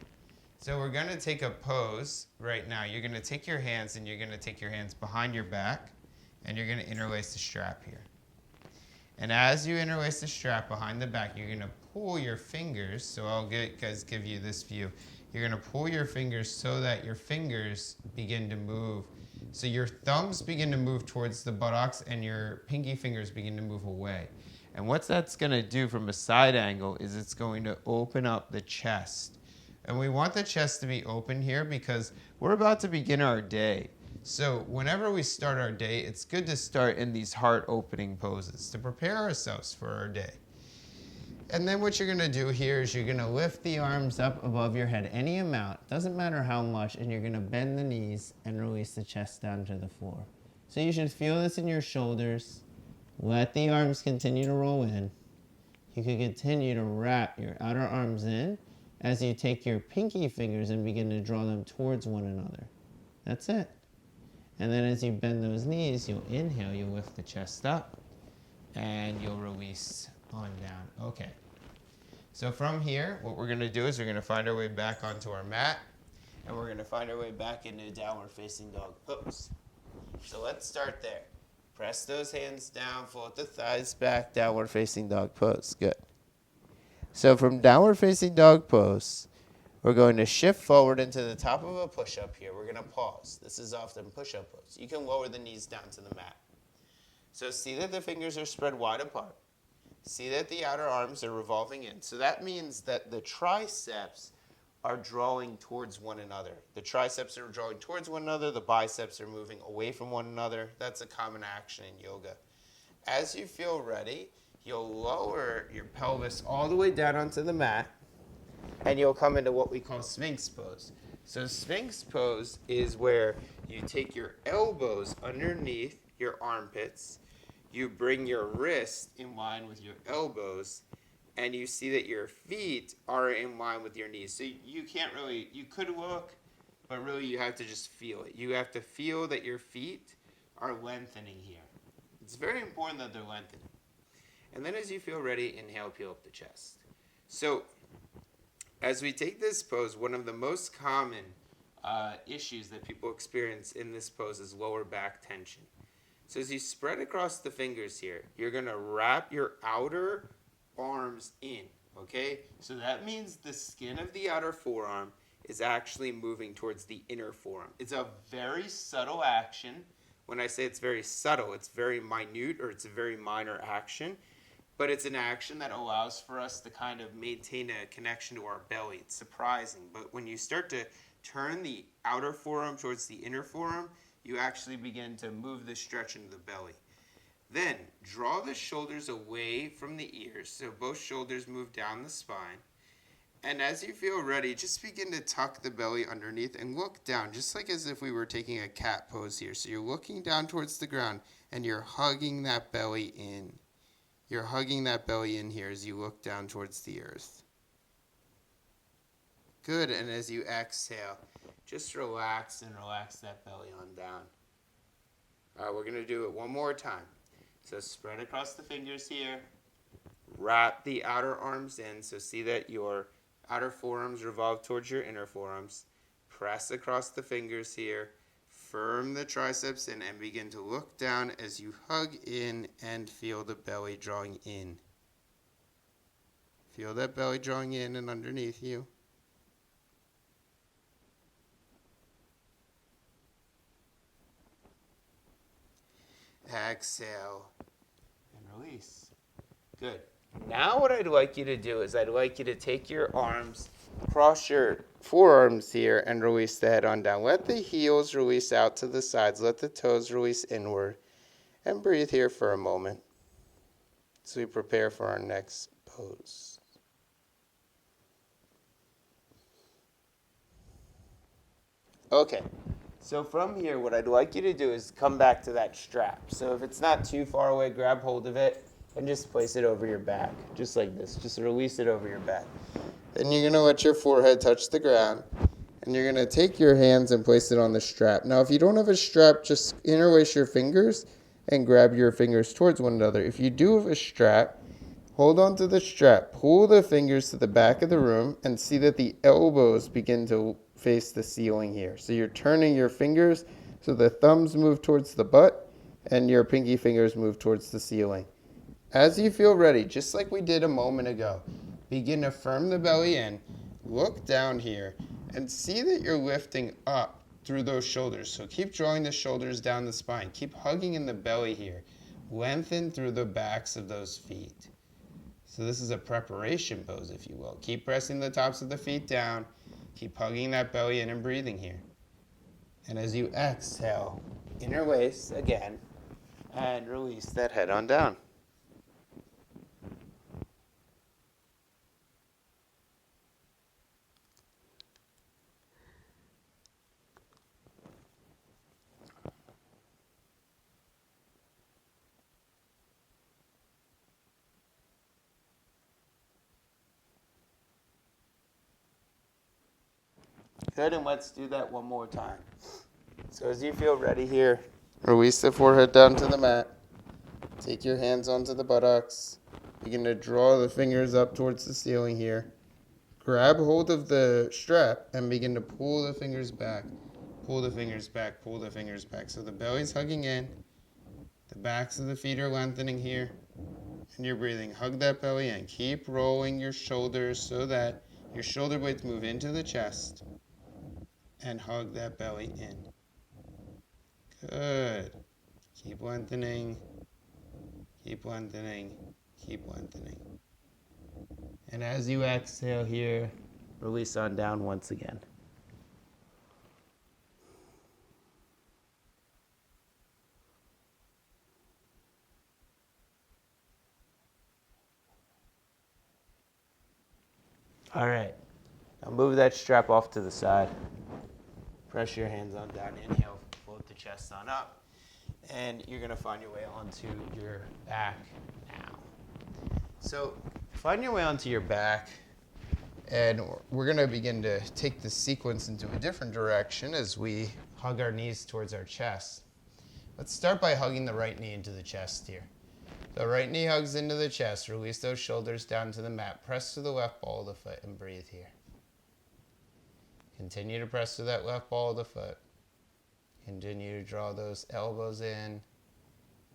So we're going to take a pose right now. You're going to take your hands and you're going to take your hands behind your back and you're going to interlace the strap here. And as you interlace the strap behind the back, you're going to pull your fingers. So I'll give you this view. You're going to pull your fingers so that your fingers begin to move. So your thumbs begin to move towards the buttocks and your pinky fingers begin to move away. And what that's going to do from a side angle is it's going to open up the chest. And we want the chest to be open here because we're about to begin our day. So whenever we start our day, it's good to start in these heart-opening poses to prepare ourselves for our day. And then what you're going to do here is you're going to lift the arms up above your head, any amount, doesn't matter how much, and you're going to bend the knees and release the chest down to the floor. So you should feel this in your shoulders. Let the arms continue to roll in. You can continue to wrap your outer arms in as you take your pinky fingers and begin to draw them towards one another. That's it. And then as you bend those knees, you'll inhale, you'll lift the chest up, and you'll release on down. Okay. So from here, what we're going to do is we're going to find our way back onto our mat, and we're going to find our way back into downward facing dog pose. So let's start there. Press those hands down, float the thighs back, downward facing dog pose. Good. So from downward facing dog pose, we're going to shift forward into the top of a push-up here. We're going to pause. This is often push-up pose. You can lower the knees down to the mat. So see that the fingers are spread wide apart. See that the outer arms are revolving in. So that means that the triceps are drawing towards one another. The triceps are drawing towards one another. The biceps are moving away from one another. That's a common action in yoga. As you feel ready, you'll lower your pelvis all the way down onto the mat, and you'll come into what we call Sphinx Pose. So Sphinx Pose is where you take your elbows underneath your armpits, you bring your wrist in line with your elbows, and you see that your feet are in line with your knees. So you can't really, you could look, but really you have to just feel it. You have to feel that your feet are lengthening here. It's very important that they're lengthening. And then as you feel ready, inhale, peel up the chest. So as we take this pose, one of the most common issues that people experience in this pose is lower back tension. So as you spread across the fingers here, you're going to wrap your outer arms in, okay? So that means the skin of the outer forearm is actually moving towards the inner forearm. It's a very subtle action. When I say it's very subtle, it's very minute or it's a very minor action, but it's an action that allows for us to kind of maintain a connection to our belly. It's surprising, but when you start to turn the outer forearm towards the inner forearm, you actually begin to move the stretch into the belly. Then draw the shoulders away from the ears, so both shoulders move down the spine. And as you feel ready, just begin to tuck the belly underneath and look down, just like as if we were taking a cat pose here. So you're looking down towards the ground and you're hugging that belly in. You're hugging that belly in here as you look down towards the earth. Good, and as you exhale, just relax and relax that belly on down. All right, we're going to do it one more time. So spread across the fingers here. Wrap the outer arms in. So see that your outer forearms revolve towards your inner forearms. Press across the fingers here. Firm the triceps in and begin to look down as you hug in and feel the belly drawing in. Feel that belly drawing in and underneath you. Exhale and release. Good. Now what I'd like you to do is I'd like you to take your arms, cross your forearms here, and release the head on down. Let the heels release out to the sides. Let the toes release inward. And breathe here for a moment as we prepare for our next pose. Okay, so from here, what I'd like you to do is come back to that strap. So if it's not too far away, grab hold of it and just place it over your back, just like this. Just release it over your back. Then you're going to let your forehead touch the ground, and you're going to take your hands and place it on the strap. Now, if you don't have a strap, just interlace your fingers and grab your fingers towards one another. If you do have a strap, hold on to the strap, pull the fingers to the back of the room, and see that the elbows begin to face the ceiling here. So you're turning your fingers so the thumbs move towards the butt and your pinky fingers move towards the ceiling. As you feel ready, just like we did a moment ago, begin to firm the belly in, look down here, and see that you're lifting up through those shoulders. So keep drawing the shoulders down the spine. Keep hugging in the belly here. Lengthen through the backs of those feet. So this is a preparation pose, if you will. Keep pressing the tops of the feet down. Keep hugging that belly in and breathing here. And as you exhale, interlace again and release that head on down. Good, and let's do that one more time. So as you feel ready here, release the forehead down to the mat. Take your hands onto the buttocks. Begin to draw the fingers up towards the ceiling here. Grab hold of the strap and begin to pull the fingers back. Pull the fingers back, pull the fingers back. So the belly's hugging in. The backs of the feet are lengthening here. And you're breathing. Hug that belly in. Keep rolling your shoulders so that your shoulder blades move into the chest. And hug that belly in. Good. Keep lengthening. Keep lengthening. Keep lengthening. And as you exhale here, release on down once again. All right. Now move that strap off to the side. Press your hands on down. Inhale, float the chest on up. And you're going to find your way onto your back now. So find your way onto your back. And we're going to begin to take the sequence into a different direction as we hug our knees towards our chest. Let's start by hugging the right knee into the chest here. The right knee hugs into the chest. Release those shoulders down to the mat. Press to the left ball of the foot and breathe here. Continue to press to that left ball of the foot. Continue to draw those elbows in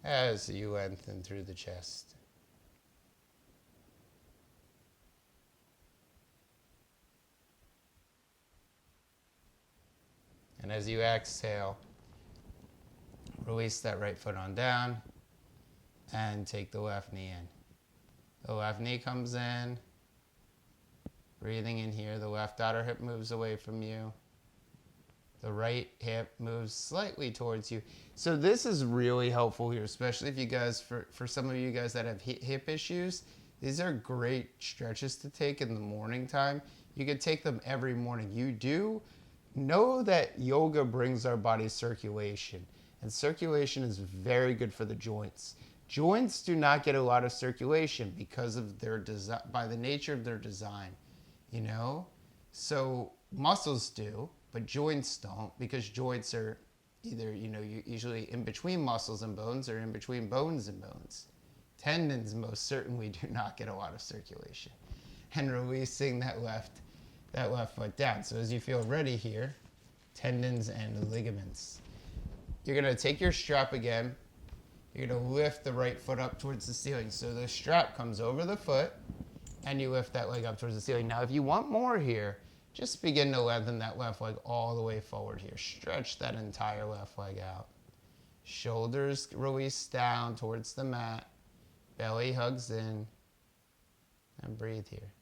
as you lengthen through the chest. And as you exhale, release that right foot on down and take the left knee in. The left knee comes in. Breathing in here, the left outer hip moves away from you. The right hip moves slightly towards you. So this is really helpful here, especially if you guys, for some of you guys that have hip issues, these are great stretches to take in the morning time. You could take them every morning. You do know that yoga brings our body circulation, and circulation is very good for the joints. Joints do not get a lot of circulation because of their design, by the nature of their design. You know, so muscles do, but joints don't, because joints are either, usually in between muscles and bones or in between bones and bones. Tendons most certainly do not get a lot of circulation. And releasing that left foot down. So as you feel ready here, tendons and ligaments. You're going to take your strap again. You're going to lift the right foot up towards the ceiling. So the strap comes over the foot. and you lift that leg up towards the ceiling. Now, if you want more here, just begin to lengthen that left leg all the way forward here. Stretch that entire left leg out. Shoulders release down towards the mat. Belly hugs in. And breathe here.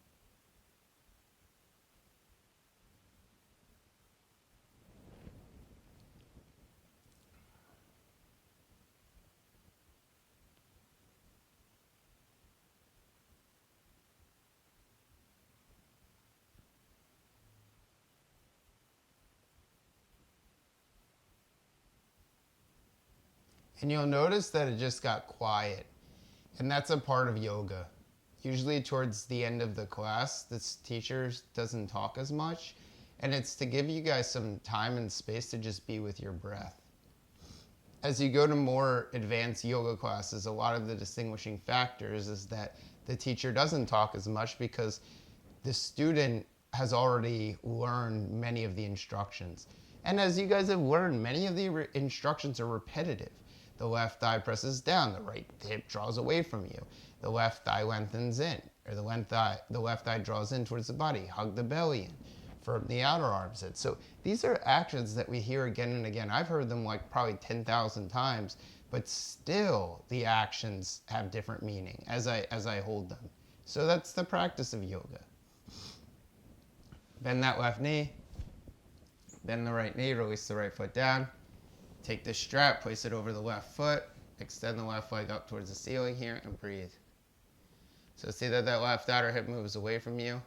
And you'll notice that it just got quiet. And that's a part of yoga. Usually towards the end of the class, this teacher doesn't talk as much. And it's to give you guys some time and space to just be with your breath. As you go to more advanced yoga classes, a lot of the distinguishing factors is that the teacher doesn't talk as much because the student has already learned many of the instructions. And as you guys have learned, many of the instructions are repetitive. The left thigh presses down, the right hip draws away from you. The left thigh lengthens in, or the left thigh draws in towards the body. Hug the belly in, firm the outer arms in. So these are actions that we hear again and again. I've heard them like probably 10,000 times, but still the actions have different meaning as I hold them. So that's the practice of yoga. Bend that left knee, bend the right knee, release the right foot down. Take the strap, place it over the left foot, extend the left leg up towards the ceiling here, and breathe. So see that left outer hip moves away from you,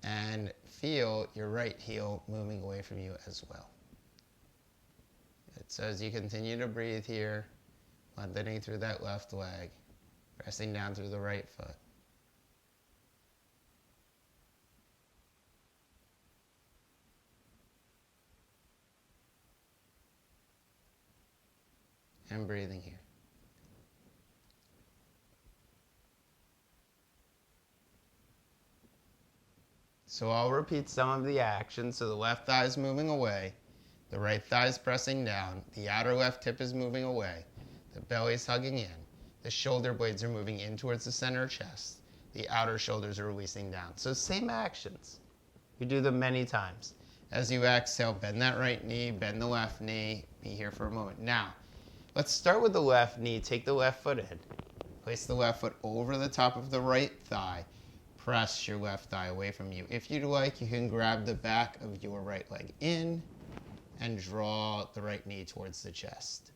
and feel your right heel moving away from you as well. So as you continue to breathe here, lengthening through that left leg, pressing down through the right foot. And breathing here. So I'll repeat some of the actions. So the left thigh is moving away, the right thigh is pressing down, the outer left hip is moving away, the belly is hugging in, the shoulder blades are moving in towards the center chest, the outer shoulders are releasing down. So same actions. You do them many times. As you exhale, bend that right knee, bend the left knee. Be here for a moment. Now, let's start with the left knee. Take the left foot in. Place the left foot over the top of the right thigh. Press your left thigh away from you. If you'd like, you can grab the back of your right leg in and draw the right knee towards the chest.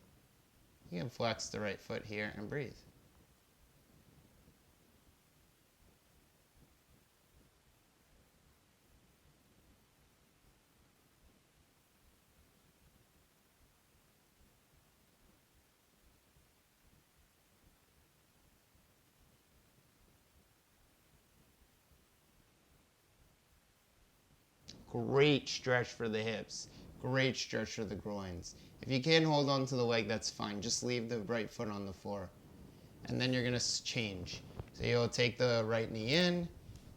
You can flex the right foot here and breathe. Great stretch for the hips. Great stretch for the groins. If you can't hold on to the leg, that's fine. Just leave the right foot on the floor. And then you're going to change. So you'll take the right knee in,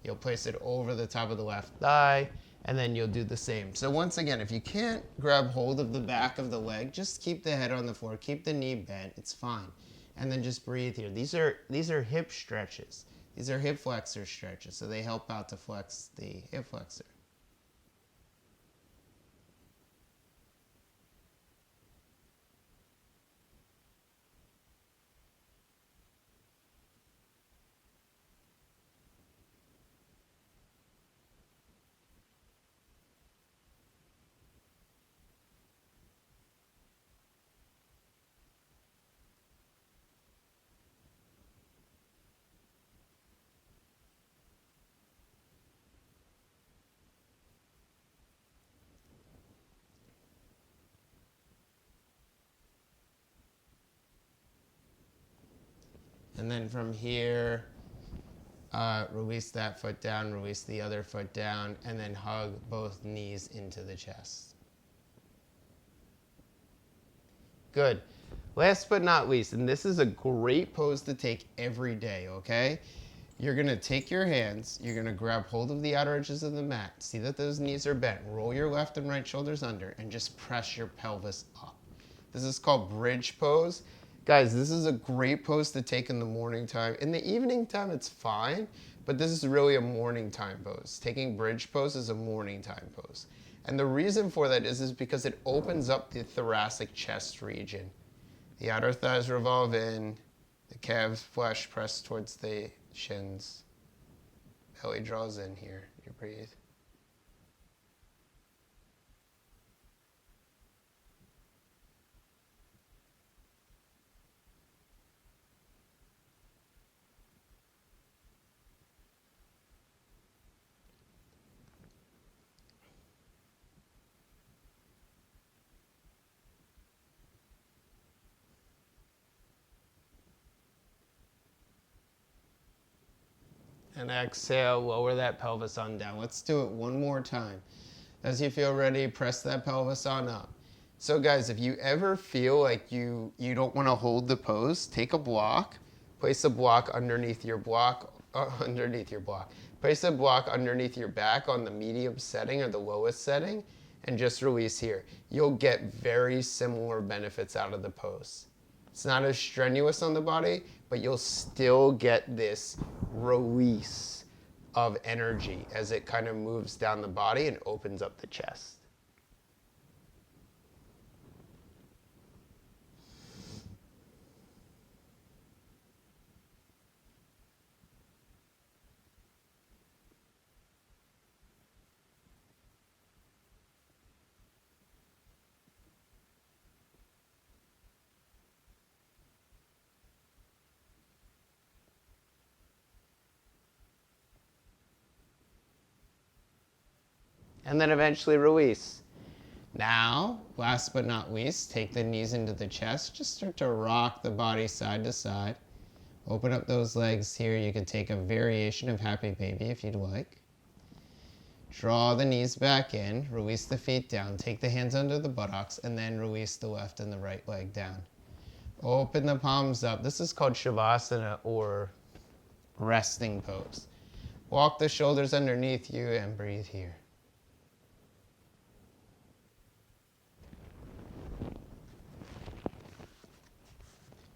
you'll place it over the top of the left thigh, and then you'll do the same. So once again, if you can't grab hold of the back of the leg, just keep the head on the floor, keep the knee bent, it's fine. And then just breathe here. These are hip stretches. These are hip flexor stretches, so they help out to flex the hip flexor. And then from here, release that foot down, release the other foot down, and then hug both knees into the chest. Good. Last but not least, and this is a great pose to take every day, okay? You're going to take your hands, you're going to grab hold of the outer edges of the mat. See that those knees are bent. Roll your left and right shoulders under and just press your pelvis up. This is called bridge pose. Guys, this is a great pose to take in the morning time. In the evening time, it's fine, but this is really a morning time pose. Taking bridge pose is a morning time pose. And the reason for that is because it opens up the thoracic chest region. The outer thighs revolve in, the calves flesh press towards the shins. Belly draws in here. You breathe. And exhale, lower that pelvis on down. Let's do it one more time. As you feel ready, press that pelvis on up. So guys, if you ever feel like you don't want to hold the pose, take a block, place a block underneath your block, Place a block underneath your back on the medium setting or the lowest setting, and just release here. You'll get very similar benefits out of the pose. It's not as strenuous on the body, but you'll still get this release of energy as it kind of moves down the body and opens up the chest. And then eventually release. Now, last but not least, take the knees into the chest. Just start to rock the body side to side. Open up those legs here. You can take a variation of Happy Baby if you'd like. Draw the knees back in. Release the feet down. Take the hands under the buttocks and then release the left and the right leg down. Open the palms up. This is called Shavasana or resting pose. Walk the shoulders underneath you and breathe here.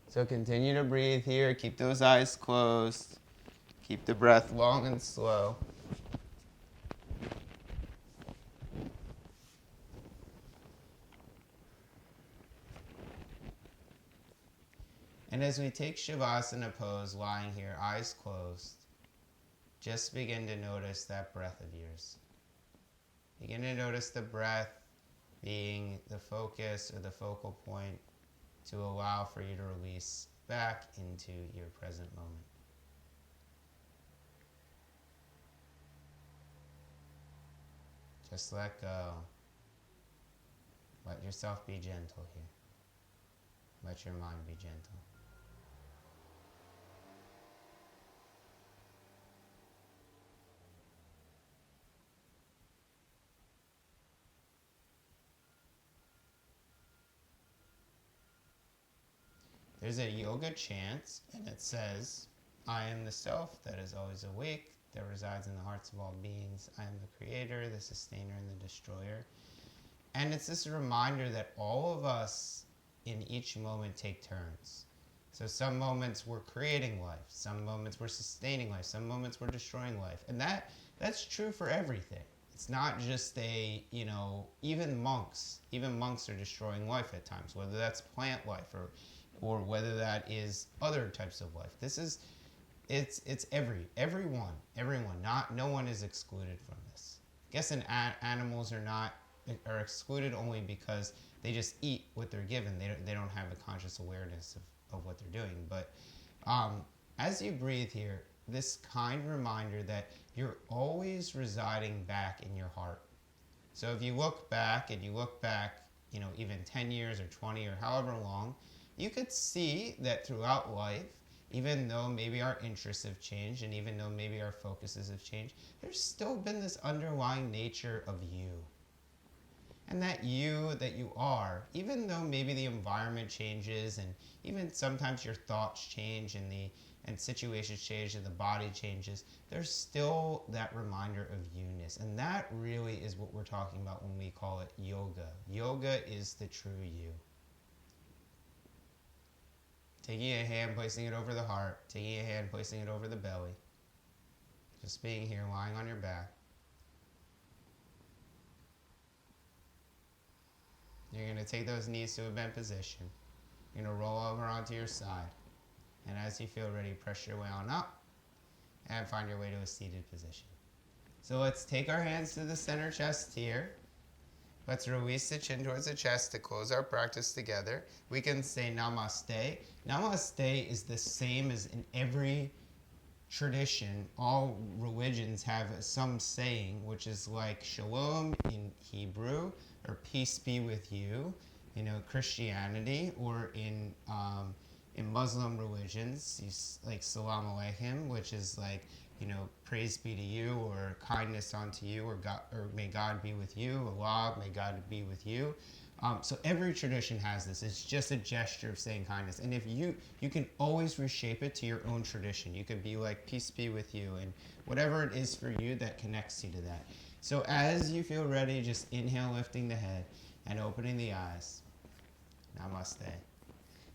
So continue to breathe here. Keep those eyes closed. Keep the breath long and slow. And as we take Shavasana pose, lying here, eyes closed, just begin to notice that breath of yours. Begin to notice the breath being the focus or the focal point to allow for you to release back into your present moment. Just let go. Let yourself be gentle here. Let your mind be gentle. There's a yoga chant, and it says, I am the self that is always awake, that resides in the hearts of all beings. I am the creator, the sustainer, and the destroyer. And it's this reminder that all of us in each moment take turns. So some moments we're creating life, some moments we're sustaining life, some moments we're destroying life. And that's true for everything. It's not just even monks are destroying life at times, whether that's plant life or whether that is other types of life. It's everyone. No one is excluded from this. I guess animals are excluded only because they just eat what they're given. They don't have a conscious awareness of what they're doing. But as you breathe here, this kind reminder that you're always residing back in your heart. So if you look back, even 10 years or 20 or however long, you could see that throughout life, even though maybe our interests have changed and even though maybe our focuses have changed, there's still been this underlying nature of you. And that you are, even though maybe the environment changes and even sometimes your thoughts change and situations change and the body changes, there's still that reminder of you-ness. And that really is what we're talking about when we call it yoga. Yoga is the true you. Taking a hand, placing it over the heart. Taking a hand, placing it over the belly. Just being here, lying on your back. You're going to take those knees to a bent position. You're going to roll over onto your side. And as you feel ready, press your way on up and find your way to a seated position. So let's take our hands to the center chest here. Let's release the chin towards the chest to close our practice together. We can say Namaste. Namaste is the same as in every tradition. All religions have some saying, which is like Shalom in Hebrew, or peace be with you, Christianity, or in Muslim religions, like Salam Alaikum, which is like, praise be to you, or kindness unto you, or God, or may God be with you, Allah, may God be with you. So every tradition has this. It's just a gesture of saying kindness. And if you can always reshape it to your own tradition. You can be like, peace be with you, and whatever it is for you that connects you to that. So as you feel ready, just inhale, lifting the head and opening the eyes. Namaste.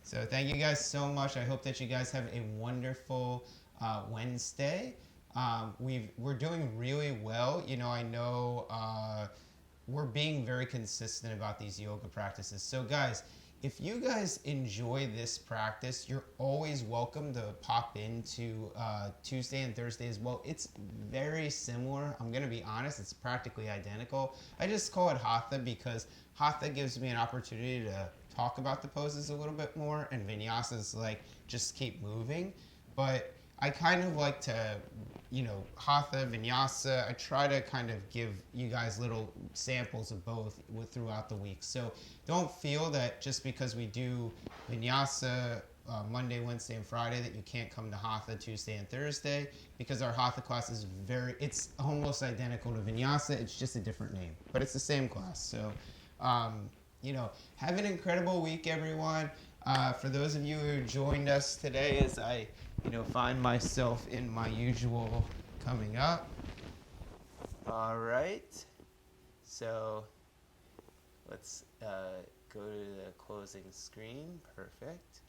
So thank you guys so much. I hope that you guys have a wonderful Wednesday. We're doing really well. I know we're being very consistent about these yoga practices. So guys, if you guys enjoy this practice, you're always welcome to pop into Tuesday and Thursday as well. It's very similar. I'm going to be honest, it's practically identical. I just call it Hatha because Hatha gives me an opportunity to talk about the poses a little bit more, and Vinyasa is like just keep moving. But I kind of like to, Hatha, Vinyasa, I try to kind of give you guys little samples of both throughout the week. So don't feel that just because we do Vinyasa Monday, Wednesday, and Friday that you can't come to Hatha Tuesday and Thursday, because our Hatha class is it's almost identical to Vinyasa. It's just a different name, but it's the same class. So, have an incredible week, everyone. For those of you who joined us today, as I find myself in my usual coming up. All right. So let's go to the closing screen. Perfect.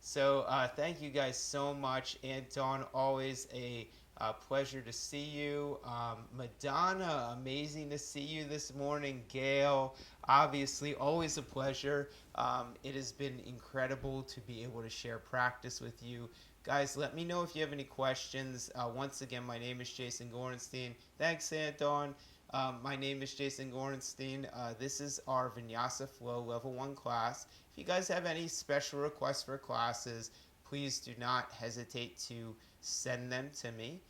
So thank you guys so much. Anton, always a pleasure to see you. Madonna, amazing to see you this morning. Gail, obviously, always a pleasure. It has been incredible to be able to share practice with you. Guys, let me know if you have any questions. Once again, my name is Jason Gorenstein. Thanks, Anton. My name is Jason Gorenstein. This is our Vinyasa Flow Level 1 class. If you guys have any special requests for classes, please do not hesitate to send them to me.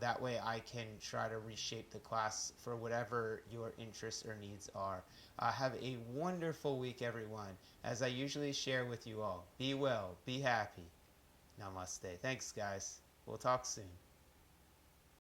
That way I can try to reshape the class for whatever your interests or needs are. Have a wonderful week, everyone. As I usually share with you all, be well, be happy. Namaste. Thanks, guys. We'll talk soon.